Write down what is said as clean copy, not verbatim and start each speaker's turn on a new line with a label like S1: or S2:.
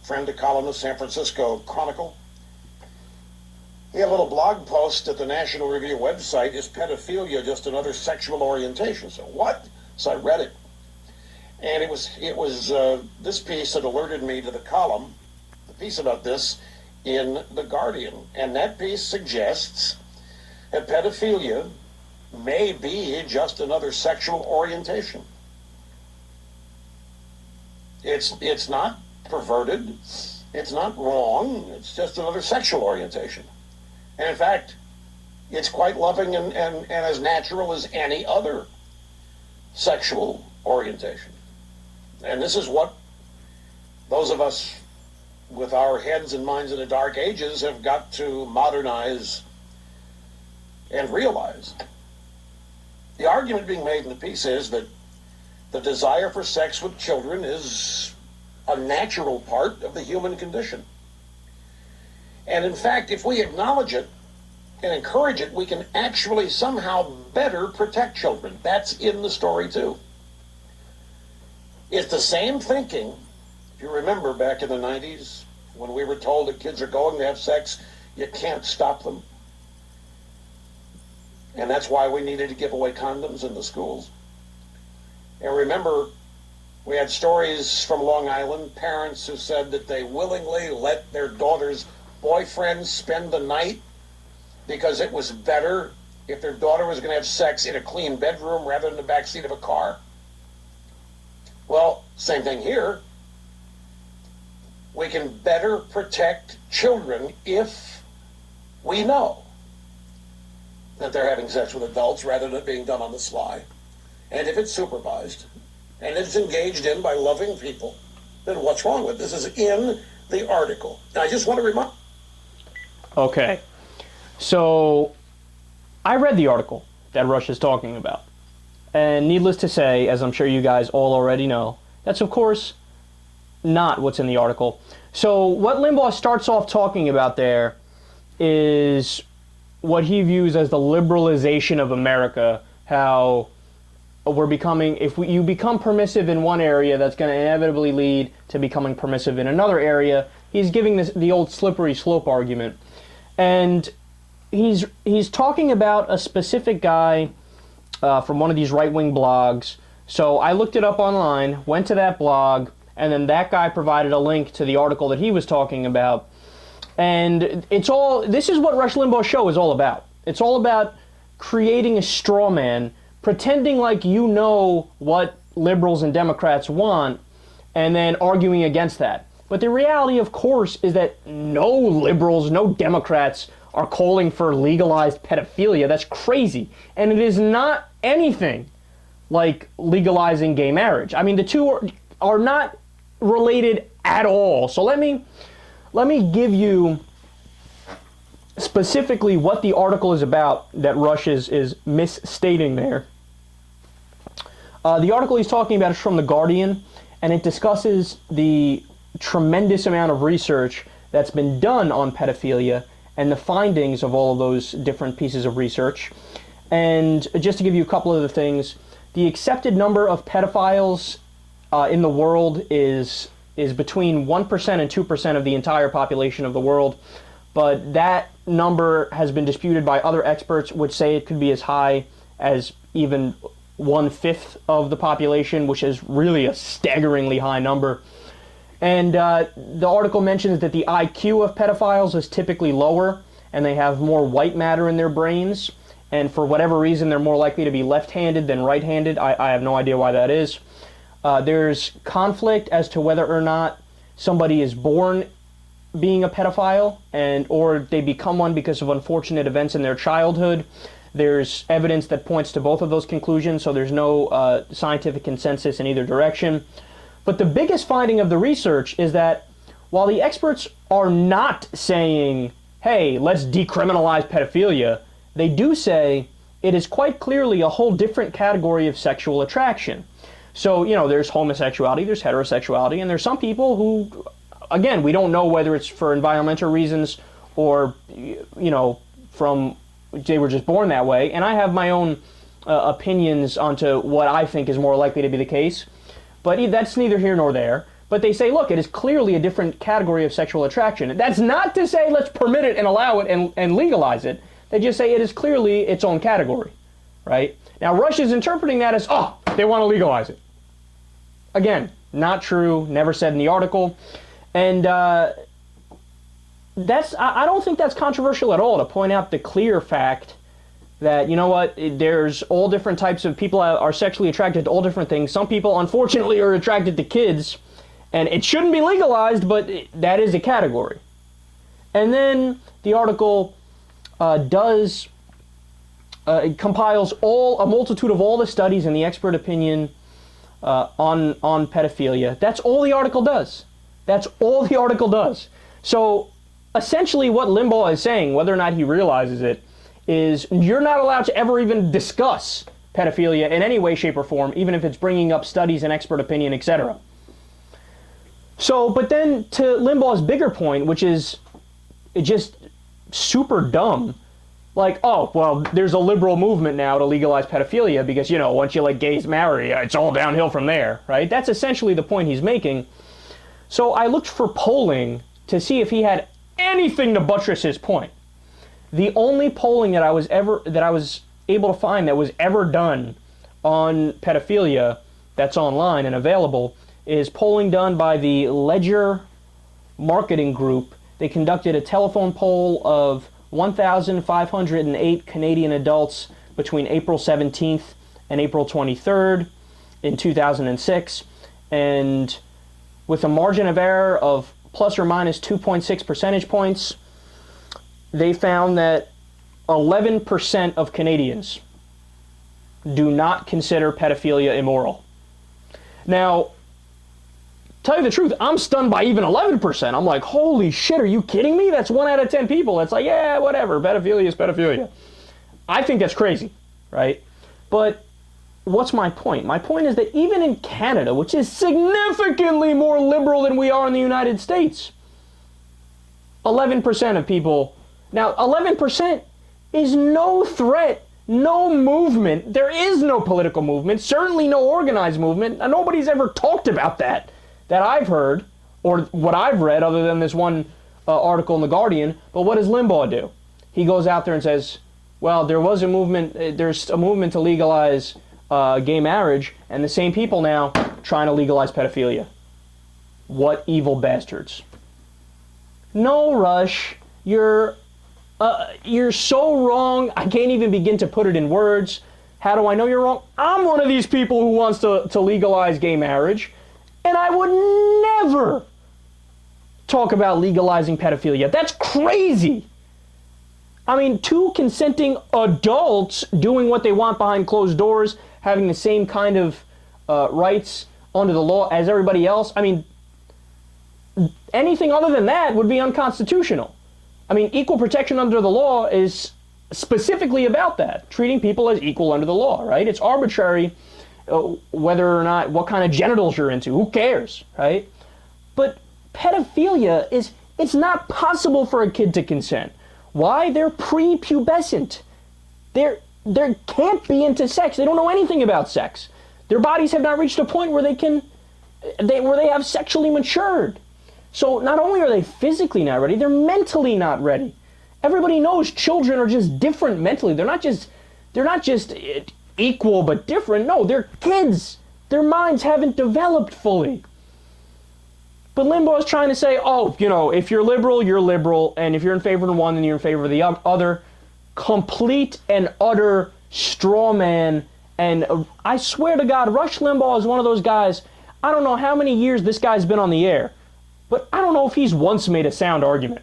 S1: friend of columnist, San Francisco Chronicle. He had a little blog post at the National Review website, "Is pedophilia just another sexual orientation?" So what? So I read it. And it was this piece that alerted me to the column, the piece about this in The Guardian. And that piece suggests that pedophilia may be just another sexual orientation. It's not perverted. It's not wrong. It's just another sexual orientation. And in fact, it's quite loving and as natural as any other sexual orientation. And this is what those of us with our heads and minds in the dark ages have got to modernize and realize. The argument being made in the piece is that the desire for sex with children is a natural part of the human condition. And in fact, if we acknowledge it and encourage it, we can actually somehow better protect children. That's in the story too. It's the same thinking, if you remember back in the 90s, when we were told that kids are going to have sex, you can't stop them. And that's why we needed to give away condoms in the schools. And remember, we had stories from Long Island, parents who said that they willingly let their daughter's boyfriends spend the night because it was better if their daughter was going to have sex in a clean bedroom rather than the backseat of a car. Well, same thing here. We can better protect children if we know that they're having sex with adults rather than it being done on the sly. And if it's supervised and it's engaged in by loving people, then what's wrong with it? This is in the article. And I just want to remind...
S2: Okay. So I read the article that Rush is talking about. And needless to say, as I'm sure you guys all already know, that's of course not what's in the article. So what Limbaugh starts off talking about there is what he views as the liberalization of America, how we're becoming, you become permissive in one area, that's going to inevitably lead to becoming permissive in another area. He's giving the old slippery slope argument. And he's talking about a specific guy from one of these right-wing blogs. So I looked it up online, went to that blog, and then that guy provided a link to the article that he was talking about. And this is what Rush Limbaugh's show is all about. It's all about creating a straw man, pretending like you know what liberals and Democrats want, and then arguing against that. But the reality, of course, is that no liberals, no Democrats are calling for legalized pedophilia. That's crazy. And it is not anything like legalizing gay marriage. I mean, the two are not related at all. So let me give you specifically what the article is about that Rush is misstating there. The article he's talking about is from The Guardian, and it discusses the tremendous amount of research that's been done on pedophilia and the findings of all of those different pieces of research. And just to give you a couple of the things, the accepted number of pedophiles in the world is between 1% and 2% of the entire population of the world. But that number has been disputed by other experts, which say it could be as high as even 1/5 of the population, which is really a staggeringly high number. And the article mentions that the IQ of pedophiles is typically lower, and they have more white matter in their brains. And for whatever reason, they're more likely to be left-handed than right-handed. I have no idea why that is. There's conflict as to whether or not somebody is born being a pedophile or they become one because of unfortunate events in their childhood. There's evidence that points to both of those conclusions, so there's no scientific consensus in either direction. But the biggest finding of the research is that while the experts are not saying, hey, let's decriminalize pedophilia, they do say it is quite clearly a whole different category of sexual attraction. So, there's homosexuality, there's heterosexuality, and there's some people who, again, we don't know whether it's for environmental reasons or, from they were just born that way. And I have my own opinions onto what I think is more likely to be the case. But that's neither here nor there. But they say, look, it is clearly a different category of sexual attraction. That's not to say let's permit it and allow it and legalize it. They just say it is clearly its own category, right? Now, Russia's interpreting that as, oh, they want to legalize it. Again, not true, never said in the article. And I don't think that's controversial at all to point out the clear fact that, you know what, there's all different types of people are sexually attracted to all different things. Some people, unfortunately, are attracted to kids, and it shouldn't be legalized, but that is a category. And then the article compiles a multitude of all the studies and the expert opinion on pedophilia. That's all the article does. That's all the article does. So essentially what Limbaugh is saying, whether or not he realizes it, is you're not allowed to ever even discuss pedophilia in any way, shape, or form, even if it's bringing up studies and expert opinion, etc. So, but then to Limbaugh's bigger point, which is just super dumb, like, oh, well, there's a liberal movement now to legalize pedophilia because, you know, once you let gays marry, it's all downhill from there, right? That's essentially the point he's making. So I looked for polling to see if he had anything to buttress his point. The only polling that I was able to find that was ever done on pedophilia that's online and available is polling done by the Ledger Marketing Group. They conducted a telephone poll of 1,508 Canadian adults between April 17th and April 23rd in 2006, and with a margin of error of plus or minus 2.6 percentage points, they found that 11% of Canadians do not consider pedophilia immoral. Now, tell you the truth, I'm stunned by even 11%. I'm like, holy shit, are you kidding me? That's 1 out of 10 people. That's like, yeah, whatever, pedophilia is pedophilia. I think that's crazy, right? But what's my point? My point is that even in Canada, which is significantly more liberal than we are in the United States, 11% of people, now 11% is no threat, no movement. There is no political movement, certainly no organized movement. Nobody's ever talked about that I've heard, or what I've read, other than this one article in The Guardian. But what does Limbaugh do? He goes out there and says, well, there's a movement to legalize gay marriage, and the same people now trying to legalize pedophilia. What evil bastards. No, Rush, you're so wrong, I can't even begin to put it in words. How do I know you're wrong? I'm one of these people who wants to legalize gay marriage, and I would never talk about legalizing pedophilia. That's crazy. I mean, two consenting adults doing what they want behind closed doors, having the same kind of rights under the law as everybody else. I mean, anything other than that would be unconstitutional. I mean, equal protection under the law is specifically about that, treating people as equal under the law, right? It's arbitrary whether or not, what kind of genitals you're into. Who cares, right? But pedophilia it's not possible for a kid to consent. Why? They're prepubescent. They can't be into sex. They don't know anything about sex. Their bodies have not reached a point where they have sexually matured. So not only are they physically not ready, they're mentally not ready. Everybody knows children are just different mentally. They're not just equal but different. No, they're kids. Their minds haven't developed fully. But Limbaugh is trying to say, oh, you know, if you're liberal, and if you're in favor of one, then you're in favor of the other. Complete and utter straw man. And I swear to God, Rush Limbaugh is one of those guys, I don't know how many years this guy's been on the air, but I don't know if he's once made a sound argument.